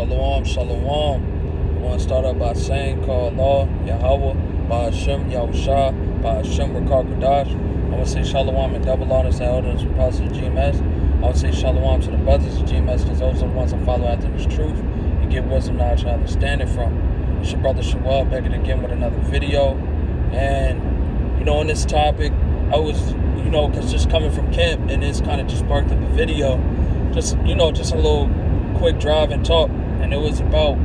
Shalom, shalom. I want to start out by saying, call Allah, Yahweh, Ba'ashem, Yahushua, Ba'ashem, Rakar I want to say shalom and double honors to elders and apostles of GMS. I want to say shalom to the brothers of GMS because those are the ones that follow after this truth and give wisdom, knowledge, and understanding from. It's your brother Shawab back again with another video. And, on this topic, I was, because just coming from camp and it's kind of just sparked up a video. Just a little quick drive and talk, and it was about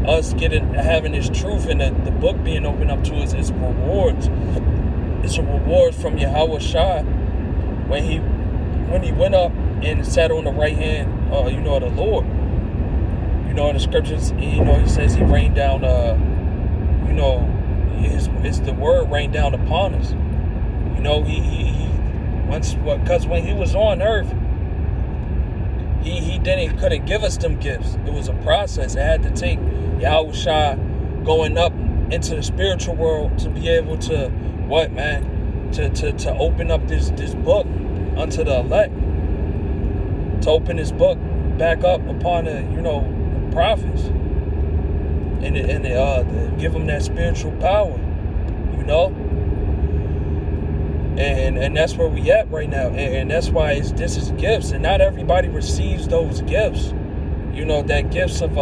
us having this truth and the book being opened up to us as rewards. It's a reward from Yahweh Shai when he went up and sat on the right hand, of the Lord. In the scriptures, he says he rained down, it's the word rained down upon us. Because when he was on earth, he couldn't give us them gifts. It was a process. It had to take Yahweh Shai going up into the spiritual world to be able to to open up this book unto the elect, to open this book back up upon the prophets and to give them that spiritual power, And that's where we at right now. And that's why this is gifts. And not everybody receives those gifts. That gifts of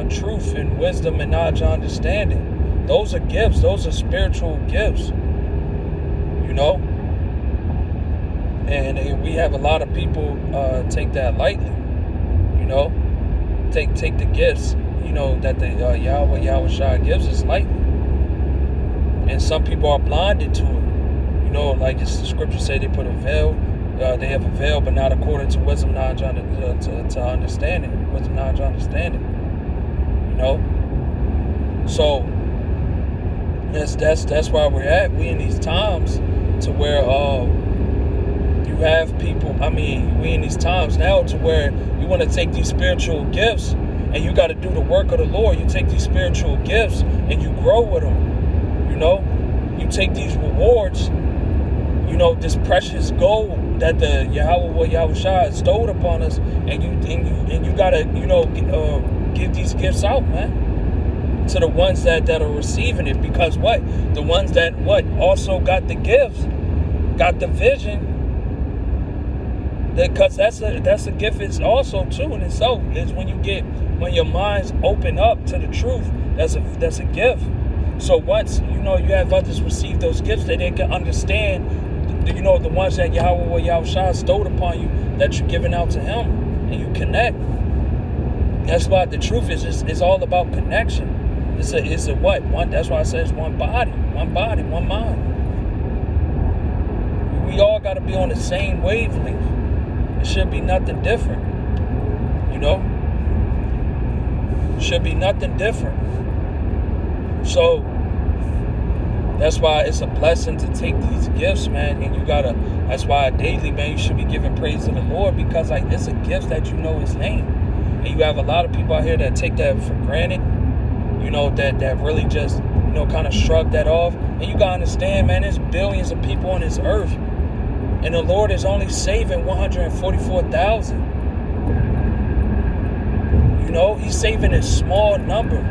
truth and wisdom and knowledge and understanding. Those are gifts. Those are spiritual gifts. And we have a lot of people take that lightly. Take the gifts, that the Yahweh Shai gives us lightly. And some people are blinded to it. Like the scripture say, they put a veil. They have a veil, but not according to wisdom, knowledge, to understanding. Wisdom, knowledge, understanding. So that's why we're at. We in these times to where you have people. We in these times now to where you want to take these spiritual gifts and you got to do the work of the Lord. You take these spiritual gifts and you grow with them. You take these rewards. This precious gold that the Yahweh Shai bestowed upon us, and you gotta give these gifts out, man, to the ones that are receiving it, because the ones that also got the gifts, got the vision, because that's a gift. It's also too in itself is when your minds open up to the truth. That's a gift. So once you have others receive those gifts, that they can understand. The ones that Yahweh Shai bestowed upon you, that you're giving out to him, and you connect. That's why the truth is all about connection. It's a what? One. That's why I say it's one body, one mind. We all got to be on the same wavelength. It should be nothing different. Should be nothing different. So that's why it's a blessing to take these gifts, man. And that's why daily, man, you should be giving praise to the Lord, because it's a gift that his name. And you have a lot of people out here that take that for granted, that really just, kind of shrug that off. And you got to understand, man, there's billions of people on this earth. And the Lord is only saving 144,000. He's saving a small number.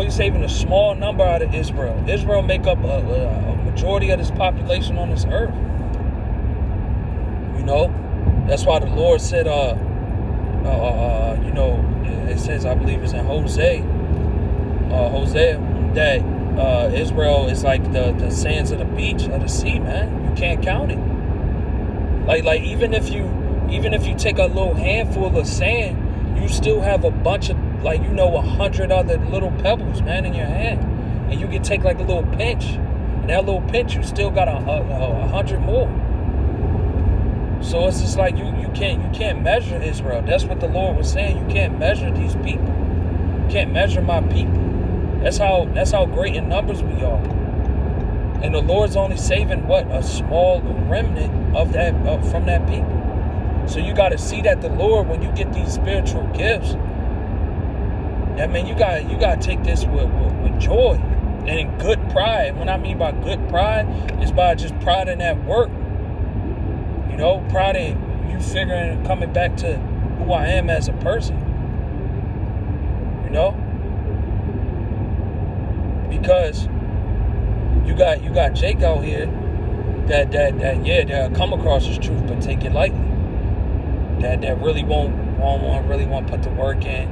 He's saving a small number out of Israel. Israel make up a majority of this population on this earth. That's why the Lord said, it says, I believe it's in Hosea, that Israel is like the sands of the beach, of the sea, man. You can't count it. Like even if you take a little handful of sand, you still have a bunch of 100 other little pebbles, man, in your hand, and you can take like a little pinch, and that little pinch, you still got 100 more. So it's just like you can't measure Israel. That's what the Lord was saying. You can't measure these people. You can't measure my people. That's how great in numbers we are. And the Lord's only saving a small remnant of that from that people. So you got to see that the Lord, when you get these spiritual gifts, you gotta take this with joy and in good pride. What I mean by good pride is by just pride in that work. Pride in you figuring, coming back to who I am as a person. You know? Because you got Jake out here that come across as truth but take it lightly. That really won't put the work in,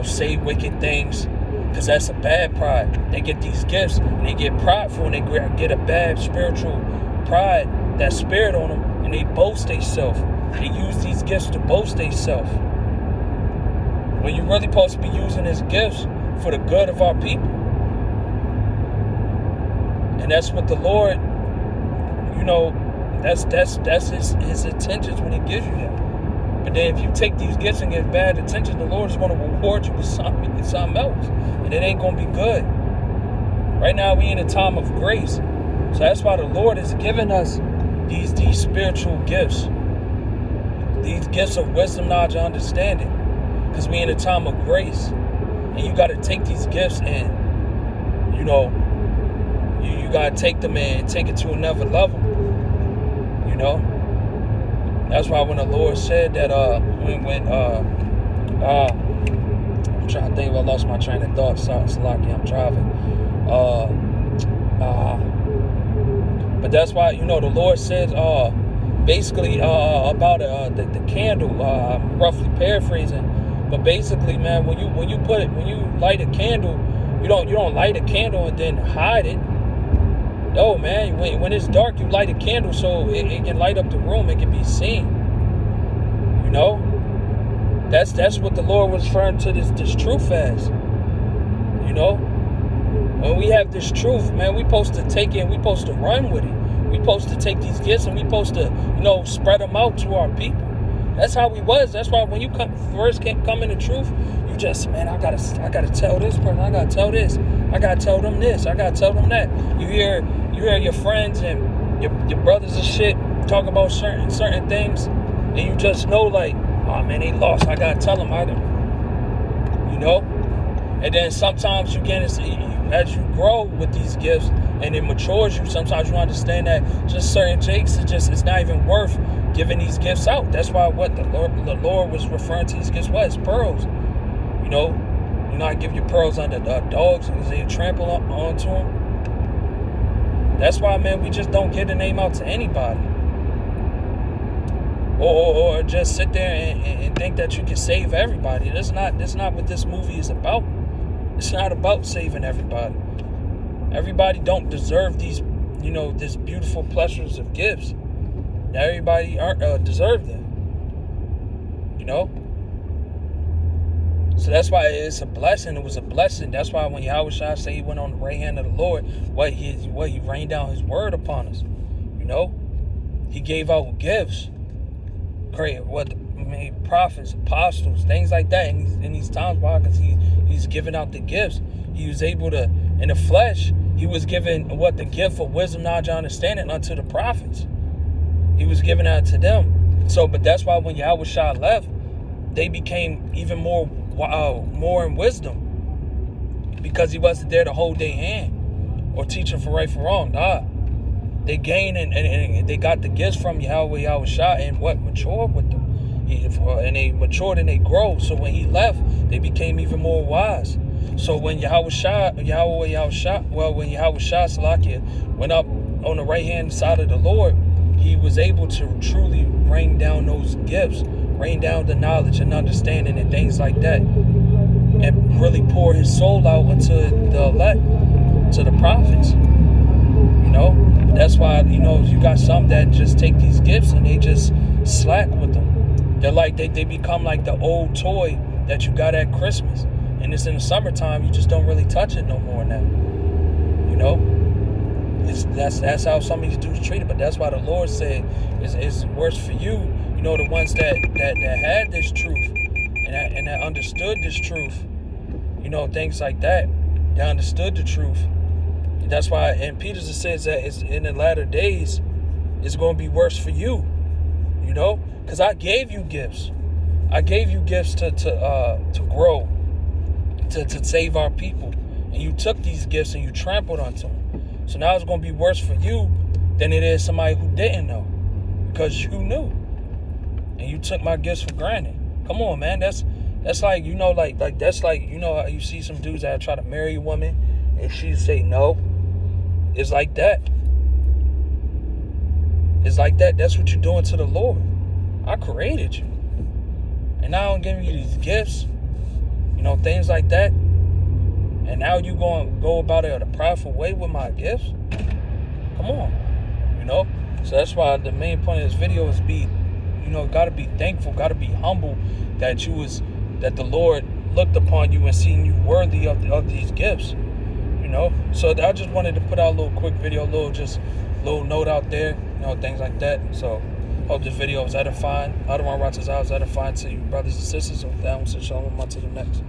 say wicked things, because that's a bad pride. They get these gifts and they get prideful and they get a bad spiritual pride, that spirit on them, and they boast themselves. They use these gifts to boast themselves. When you're really supposed to be using these gifts for the good of our people. And that's what the Lord, that's his intentions when he gives you that. But then if you take these gifts and get bad attention, the Lord is going to reward you with something else. And it ain't going to be good. Right now we in a time of grace. So that's why the Lord is giving us these spiritual gifts. These gifts of wisdom, knowledge, and understanding. Because we in a time of grace. And you got to take these gifts and, you got to take them and take it to another level. That's why when the Lord said that, I'm trying to think if I lost my train of thought. Sorry, Salaki, I'm driving. But that's why, the Lord says, basically, about the candle, roughly paraphrasing. But basically, man, when you light a candle, you don't light a candle and then hide it. No, man, when it's dark, you light a candle so it can light up the room. It can be seen. That's what the Lord was referring to this truth as. When we have this truth, man, we supposed to take it and we supposed to run with it. We supposed to take these gifts and we supposed to, spread them out to our people. That's how we was. That's why when you first come in the truth, you just, man, I gotta tell this person, I gotta tell this, I gotta tell them this, I gotta tell them that. You hear your friends and your brothers and shit talk about certain things, and you just know, like, oh man, they lost. I gotta tell them. And then sometimes you get, as you grow with these gifts and it matures you, sometimes you understand that just certain jakes, it's not even worth giving these gifts out. That's why what the Lord was referring to these gifts was pearls. You not give your pearls under dogs because they trample onto them. That's why, man, we just don't get the name out to anybody. Or just sit there and think that you can save everybody. That's not what this movie is about. It's not about saving everybody. Everybody don't deserve these, this beautiful pleasures of gifts. Not everybody deserve them. So that's why it's a blessing. It was a blessing. That's why when Yahushua said he went on the right hand of the Lord, he rained down his word upon us. He gave out gifts. Prophets, apostles, things like that in these times. Why? Because he's giving out the gifts. He was able to, in the flesh, he was given the gift of wisdom, knowledge, and understanding unto the prophets. He was giving that to them. So, but that's why when Yahushua left, they became even more in wisdom, because he wasn't there to hold their hand or teach them for right from wrong. Nah, they gained and they got the gifts from Yahushua and matured with them. And they matured and they grow. So when he left, they became even more wise. So when Yahushua Salakia went up on the right hand side of the Lord, he was able to truly rain down those gifts, rain down the knowledge and understanding and things like that, and really pour his soul out into the elect, to the prophets. That's why, you got some that just take these gifts and they just slack with them. They're like, they become like the old toy that you got at Christmas. And it's in the summertime, you just don't really touch it no more now. That's how some of these dudes treat it. But that's why the Lord said it's worse for you, the ones that had this truth and that understood this truth, things like that. They understood the truth. That's why, and Peter says that it's in the latter days, it's going to be worse for you, because I gave you gifts. I gave you gifts to grow, to save our people, and you took these gifts and you trampled onto them. So now it's going to be worse for you than it is somebody who didn't know, because you knew. and you took my gifts for granted. Come on, man. That's like, that's like, how you see some dudes that try to marry a woman and she say no. It's like that. It's like that. That's what you're doing to the Lord. I created you. And now I'm giving you these gifts, things like that. And now you going to go about it in a prideful way with my gifts? Come on. So that's why the main point of this video is got to be thankful, got to be humble that the Lord looked upon you and seen you worthy of these gifts. So I just wanted to put out a little quick video, little note out there, things like that. So hope this video was edifying. I don't want to was edifying to you brothers and sisters. So that one, so shalom on to the next.